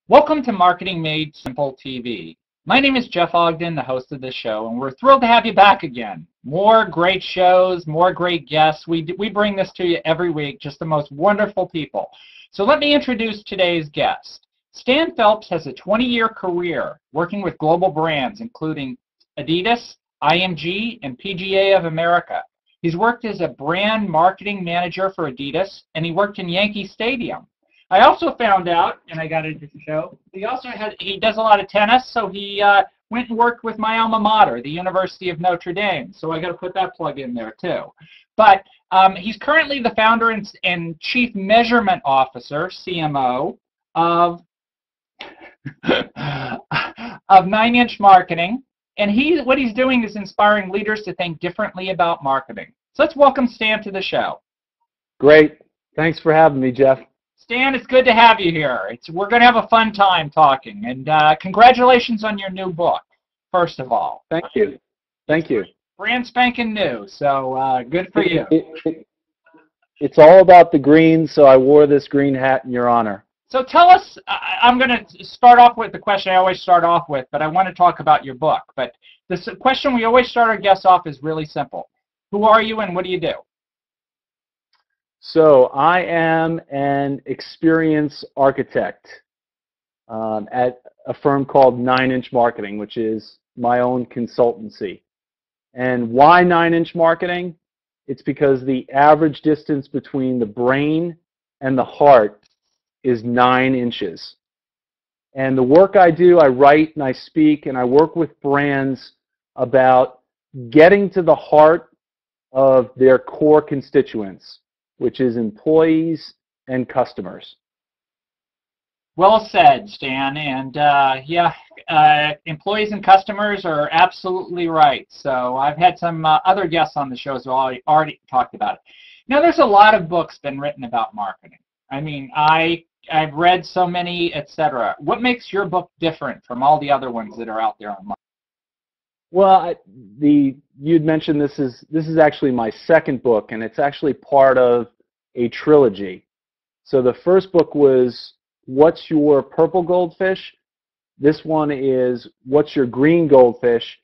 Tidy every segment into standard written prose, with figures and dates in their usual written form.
Welcome to Marketing Made Simple TV. My name is Jeff Ogden, the host of this show, and we're thrilled to have you back again. More great shows, more great guests. We bring this to you every week, just the most wonderful people. So let me introduce today's guest. Stan Phelps has a 20-year career working with global brands, including Adidas, IMG, and PGA of America. He's worked as a brand marketing manager for Adidas, and he worked in Yankee Stadium. I also found out, and I got into the show, he does a lot of tennis, so he went and worked with my alma mater, the University of Notre Dame. So I got to put that plug in there too. But he's currently the founder and chief measurement officer, CMO, of 9-Inch Marketing. And what he's doing is inspiring leaders to think differently about marketing. So let's welcome Stan to the show. Great. Thanks for having me, Jeff. Stan, it's good to have you here. We're going to have a fun time talking. And congratulations on your new book, first of all. Thank you. Thank you. Brand spanking new, so good for you. It's all about the green, so I wore this green hat in your honor. So tell us, I'm going to start off with the question I always start off with, but I want to talk about your book. But the question we always start our guests off is really simple. Who are you and what do you do? So I am an experienced architect at a firm called 9-Inch Marketing, which is my own consultancy. And why 9-Inch Marketing? It's because the average distance between the brain and the heart is 9 inches. And the work I do, I write and I speak and I work with brands about getting to the heart of their core constituents, which is employees and customers. Well said, Stan. And employees and customers are absolutely right. So I've had some other guests on the show who already talked about it. Now, there's a lot of books been written about marketing. I mean, I've read so many, etc. What makes your book different from all the other ones that are out there on marketing? Well, you'd mentioned this is actually my second book, and it's actually part of a trilogy. So the first book was What's Your Purple Goldfish? This one is What's Your Green Goldfish?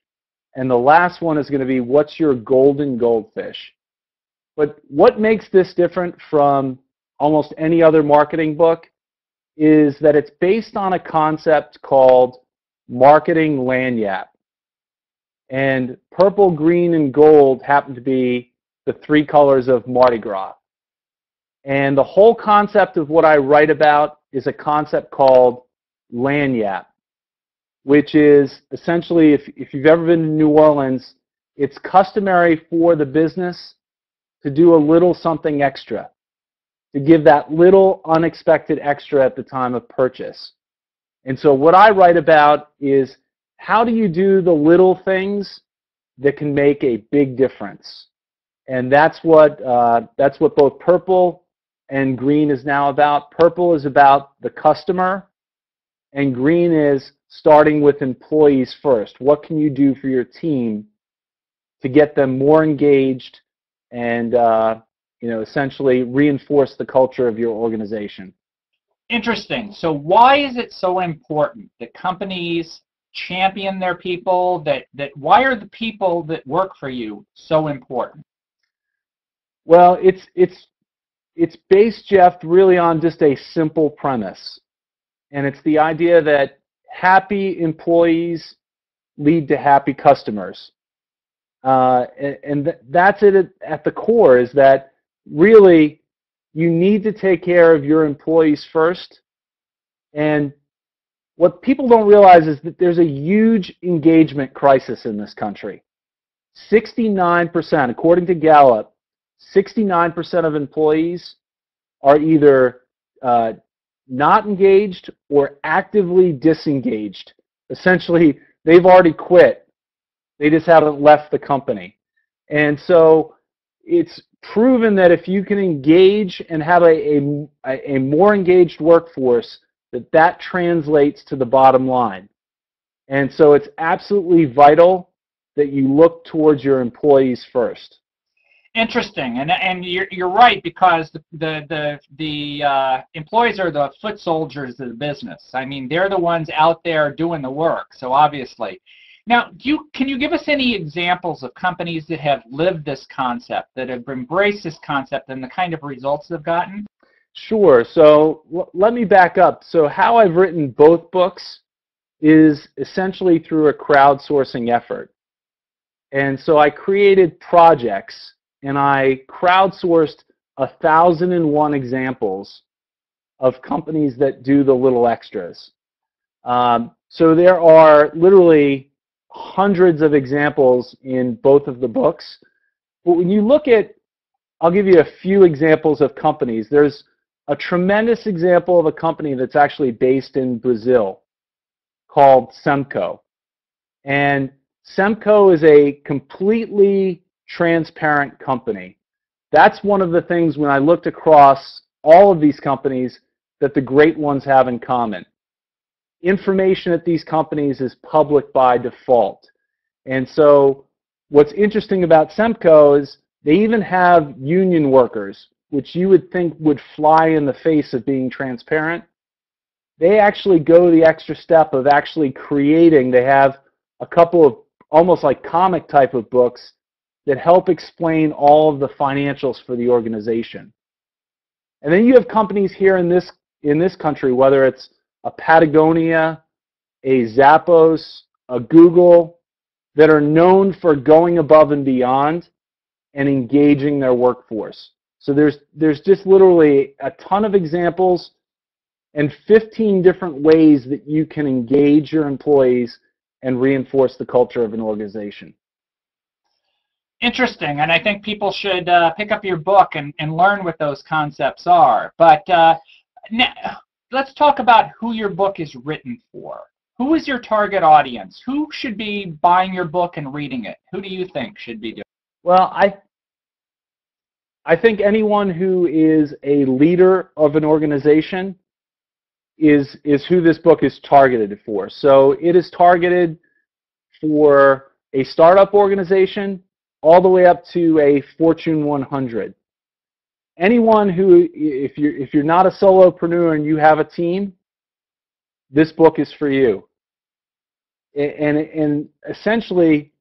And the last one is going to be What's Your Golden Goldfish? But what makes this different from almost any other marketing book is that it's based on a concept called marketing lagniappe. And purple, green, and gold happen to be the 3 colors of Mardi Gras. And the whole concept of what I write about is a concept called lagniappe, which is essentially, if you've ever been to New Orleans, it's customary for the business to do a little something extra, to give that little unexpected extra at the time of purchase. And so what I write about is how do you do the little things that can make a big difference? And that's what both purple and green is now about. Purple is about the customer, and green is starting with employees first. What can you do for your team to get them more engaged and essentially reinforce the culture of your organization? Interesting. So why is it so important that companies champion their people? Why are the people that work for you so important? Well, it's based, Jeff, really on just a simple premise, and it's the idea that happy employees lead to happy customers, and that's it at the core. Is that really you need to take care of your employees first, and what people don't realize is that there's a huge engagement crisis in this country. 69%, according to Gallup, 69% of employees are either not engaged or actively disengaged. Essentially, they've already quit. They just haven't left the company. And so it's proven that if you can engage and have a more engaged workforce, that translates to the bottom line. And so it's absolutely vital that you look towards your employees first. Interesting, and you're right, because the employees are the foot soldiers of the business. I mean, they're the ones out there doing the work. So obviously, now can you give us any examples of companies that have lived this concept, that have embraced this concept, and the kind of results they've gotten? Sure. So let me back up. So how I've written both books is essentially through a crowdsourcing effort. And so I created projects, and I crowdsourced 1,001 examples of companies that do the little extras. So there are literally hundreds of examples in both of the books. But when you look at, I'll give you a few examples of companies. There's a tremendous example of a company that's actually based in Brazil called Semco. And Semco is a completely transparent company. That's one of the things, when I looked across all of these companies, that the great ones have in common. Information at these companies is public by default. And so what's interesting about Semco is they even have union workers, which you would think would fly in the face of being transparent. They actually go the extra step of actually creating, they have a couple of almost like comic type of books that help explain all of the financials for the organization. And then you have companies here in this country, whether it's a Patagonia, a Zappos, a Google, that are known for going above and beyond and engaging their workforce. So there's just literally a ton of examples and 15 different ways that you can engage your employees and reinforce the culture of an organization. Interesting, and I think people should pick up your book and learn what those concepts are. But now, let's talk about who your book is written for. Who is your target audience? Who should be buying your book and reading it? Who do you think should be doing it? Well, I think anyone who is a leader of an organization is who this book is targeted for. So it is targeted for a startup organization all the way up to a Fortune 100. Anyone who, if you're not a solopreneur and you have a team, this book is for you. And essentially,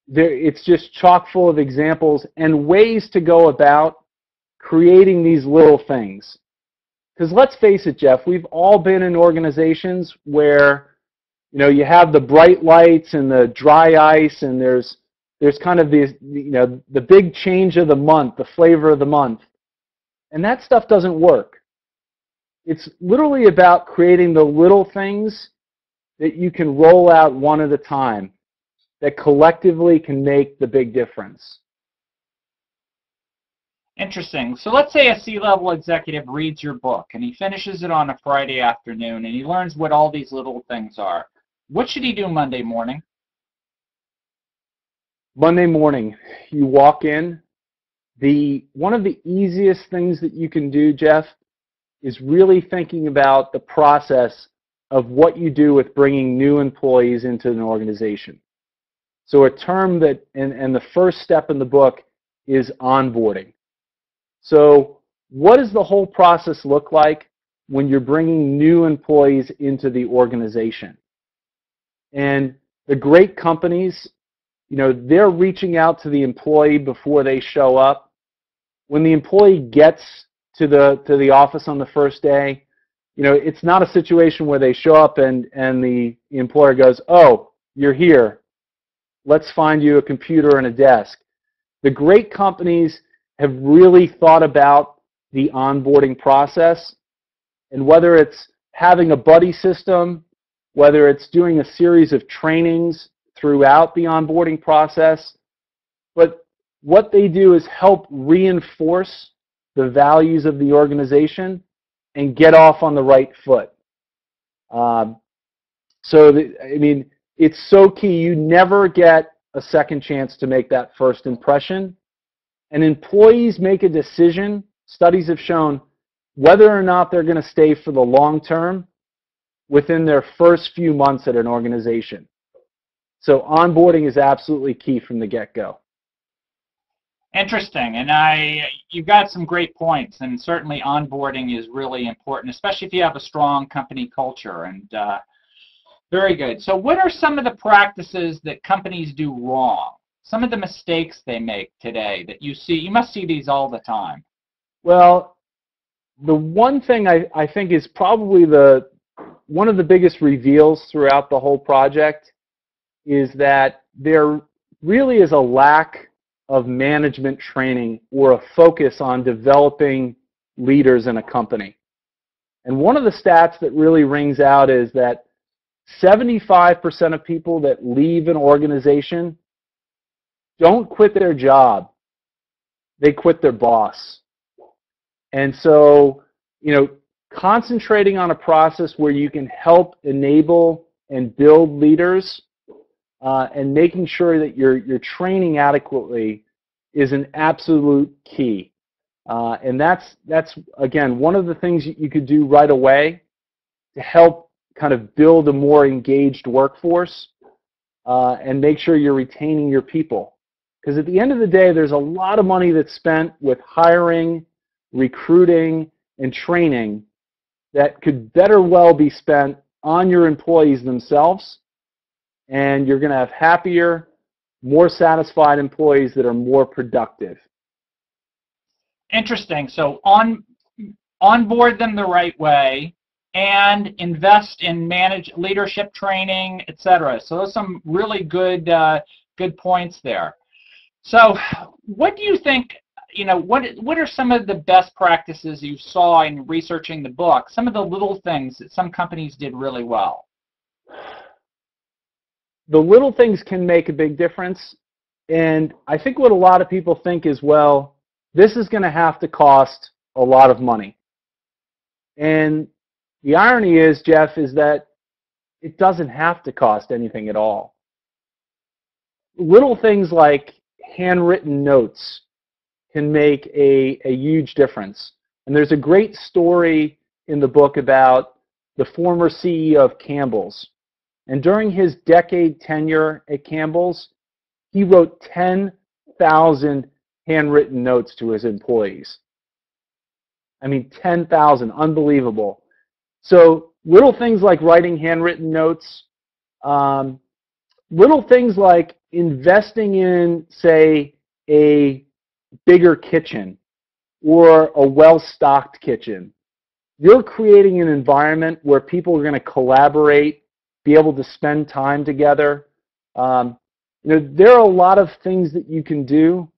it's just chock full of examples and ways to go about creating these little things. Because let's face it, Jeff, we've all been in organizations where, you know, you have the bright lights and the dry ice, and there's kind of these, you know, the big change of the month, the flavor of the month. And that stuff doesn't work. It's literally about creating the little things that you can roll out one at a time that collectively can make the big difference. Interesting. So let's say a C-level executive reads your book and he finishes it on a Friday afternoon and he learns what all these little things are. What should he do Monday morning? Monday morning, you walk in. One of the easiest things that you can do, Jeff, is really thinking about the process of what you do with bringing new employees into an organization. So a term that, and the first step in the book is onboarding. So what does the whole process look like when you're bringing new employees into the organization? And the great companies, you know, they're reaching out to the employee before they show up. When the employee gets to the office on the first day, you know, it's not a situation where they show up and the employer goes, "Oh, you're here. Let's find you a computer and a desk." The great companies have really thought about the onboarding process, and whether it's having a buddy system, whether it's doing a series of trainings throughout the onboarding process, but what they do is help reinforce the values of the organization and get off on the right foot. I mean, it's so key. You never get a second chance to make that first impression. And employees make a decision, studies have shown, whether or not they're going to stay for the long term within their first few months at an organization. So onboarding is absolutely key from the get-go. Interesting, and you got some great points, and certainly onboarding is really important, especially if you have a strong company culture. And very good. So, what are some of the practices that companies do wrong? Some of the mistakes they make today that you see? You must see these all the time. Well, the one thing I think is probably one of the biggest reveals throughout the whole project is that there really is a lack of management training or a focus on developing leaders in a company. And one of the stats that really rings out is that 75% of people that leave an organization don't quit their job, they quit their boss. And so, concentrating on a process where you can help enable and build leaders and making sure that you're training adequately is an absolute key. And that's again, one of the things you could do right away to help kind of build a more engaged workforce and make sure you're retaining your people. Because at the end of the day, there's a lot of money that's spent with hiring, recruiting, and training that could better well be spent on your employees themselves, and you're going to have happier, more satisfied employees that are more productive. Interesting. So onboard them the right way and invest in leadership training, etc. So those are some really good points there. So what do you think, what are some of the best practices you saw in researching the book, some of the little things that some companies did really well? The little things can make a big difference. And I think what a lot of people think is, well, this is going to have to cost a lot of money. And the irony is, Jeff, is that it doesn't have to cost anything at all. Little things like handwritten notes can make a huge difference. And there's a great story in the book about the former CEO of Campbell's. And during his decade tenure at Campbell's, he wrote 10,000 handwritten notes to his employees. I mean, 10,000, unbelievable. So little things like writing handwritten notes, little things like investing in, say, a bigger kitchen or a well-stocked kitchen. You're creating an environment where people are going to collaborate, be able to spend time together. There are a lot of things that you can do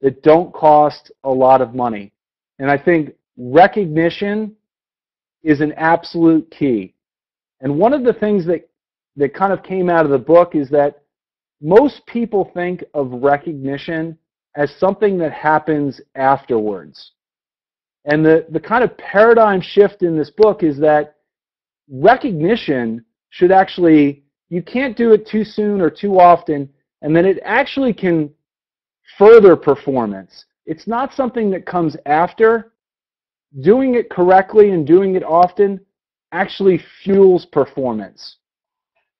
that don't cost a lot of money. And I think recognition is an absolute key. And one of the things that kind of came out of the book is that most people think of recognition as something that happens afterwards. And the kind of paradigm shift in this book is that recognition should actually, you can't do it too soon or too often, and then it actually can further performance. It's not something that comes after. Doing it correctly and doing it often actually fuels performance.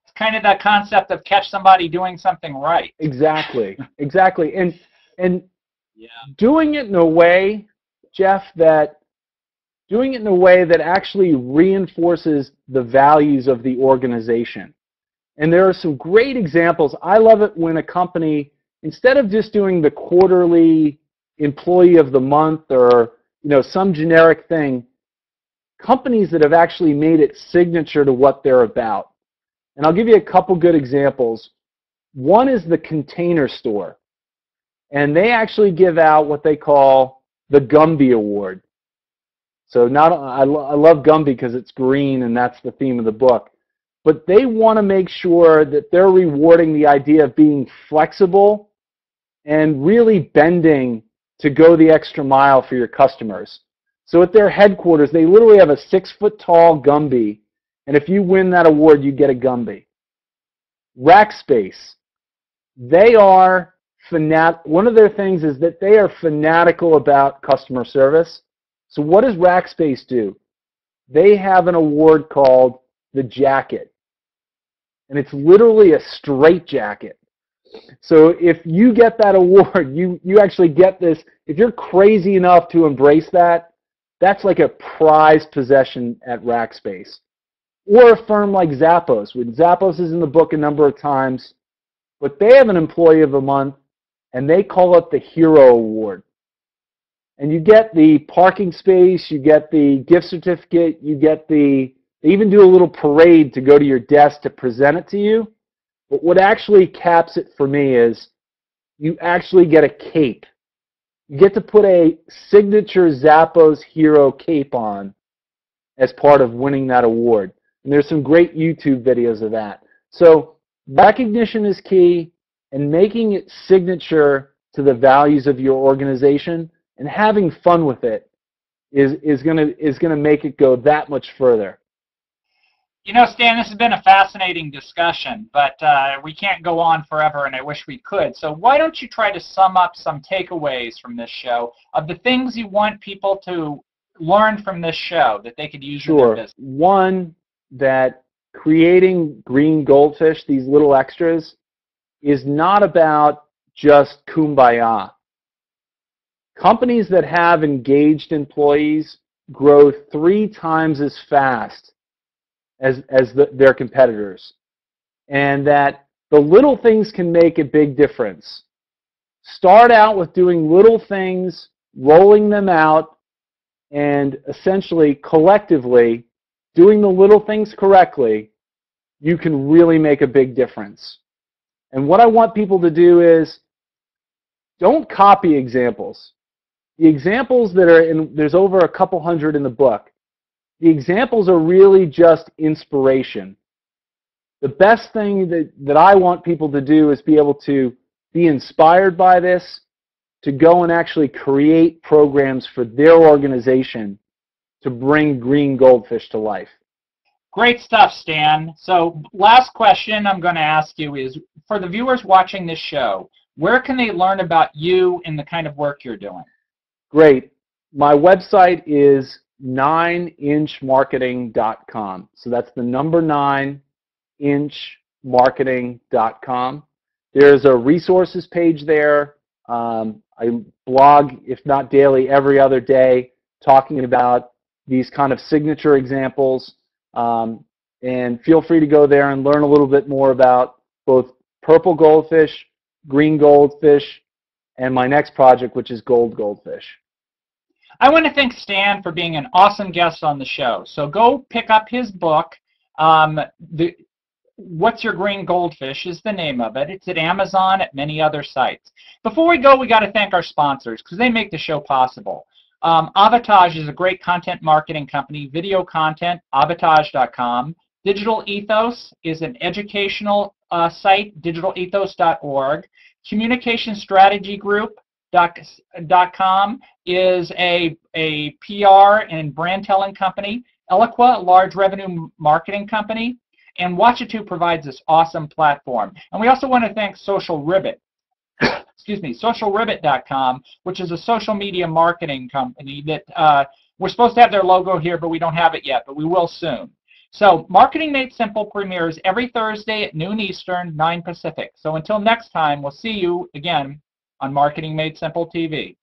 It's kind of that concept of catch somebody doing something right. Exactly, exactly. And yeah, doing it in a way, Jeff, doing it in a way that actually reinforces the values of the organization. And there are some great examples. I love it when a company, instead of just doing the quarterly employee of the month or some generic thing, companies that have actually made it signature to what they're about. And I'll give you a couple good examples. One is the Container Store. And they actually give out what they call the Gumby Award. So I love Gumby because it's green and that's the theme of the book. But they want to make sure that they're rewarding the idea of being flexible and really bending to go the extra mile for your customers. So at their headquarters, they literally have a 6-foot-tall Gumby, and if you win that award, you get a Gumby. Rackspace, they are one of their things is that they are fanatical about customer service. So what does Rackspace do? They have an award called the Jacket, and it's literally a straight jacket. So if you get that award, you actually get this. If you're crazy enough to embrace that, that's like a prized possession at Rackspace. Or a firm like Zappos. Zappos is in the book a number of times, but they have an Employee of the Month, and they call it the Hero Award. And you get the parking space, you get the gift certificate, you get they even do a little parade to go to your desk to present it to you. But what actually caps it for me is you actually get a cape. You get to put a signature Zappos Hero cape on as part of winning that award. And there's some great YouTube videos of that. So recognition is key, and making it signature to the values of your organization and having fun with it is gonna make it go that much further. You know, Stan, this has been a fascinating discussion, but we can't go on forever, and I wish we could. So why don't you try to sum up some takeaways from this show of the things you want people to learn from this show that they could use in their business? One, that creating green goldfish, these little extras, is not about just kumbaya. Companies that have engaged employees grow 3 times as fast as their competitors, and that the little things can make a big difference. Start out with doing little things, rolling them out, and essentially collectively doing the little things correctly, you can really make a big difference. And what I want people to do is don't copy examples. The examples that are in, there's over a couple hundred in the book. The examples are really just inspiration. The best thing that I want people to do is be able to be inspired by this, to go and actually create programs for their organization to bring green goldfish to life. Great stuff, Stan. So last question I'm going to ask you is, for the viewers watching this show, where can they learn about you and the kind of work you're doing? Great. My website is 9inchmarketing.com. So that's the number 9inchmarketing.com. There's a resources page there. I blog, if not daily, every other day, talking about these kind of signature examples. And feel free to go there and learn a little bit more about both purple goldfish, green goldfish, and my next project, which is gold goldfish. I want to thank Stan for being an awesome guest on the show. So go pick up his book. What's Your Green Goldfish is the name of it. It's at Amazon, at many other sites. Before we go, we got to thank our sponsors because they make the show possible. Avatage is a great content marketing company, video content, avatage.com. Digital Ethos is an educational site, digitalethos.org. Communication Strategy Group.com is a PR and brand telling company. Eloqua, a large revenue marketing company. And Watchitoo provides this awesome platform. And we also want to thank Social Ribbit. Excuse me, socialribbit.com, which is a social media marketing company that we're supposed to have their logo here, but we don't have it yet, but we will soon. So Marketing Made Simple premieres every Thursday at noon Eastern, 9 Pacific. So until next time, we'll see you again on Marketing Made Simple TV.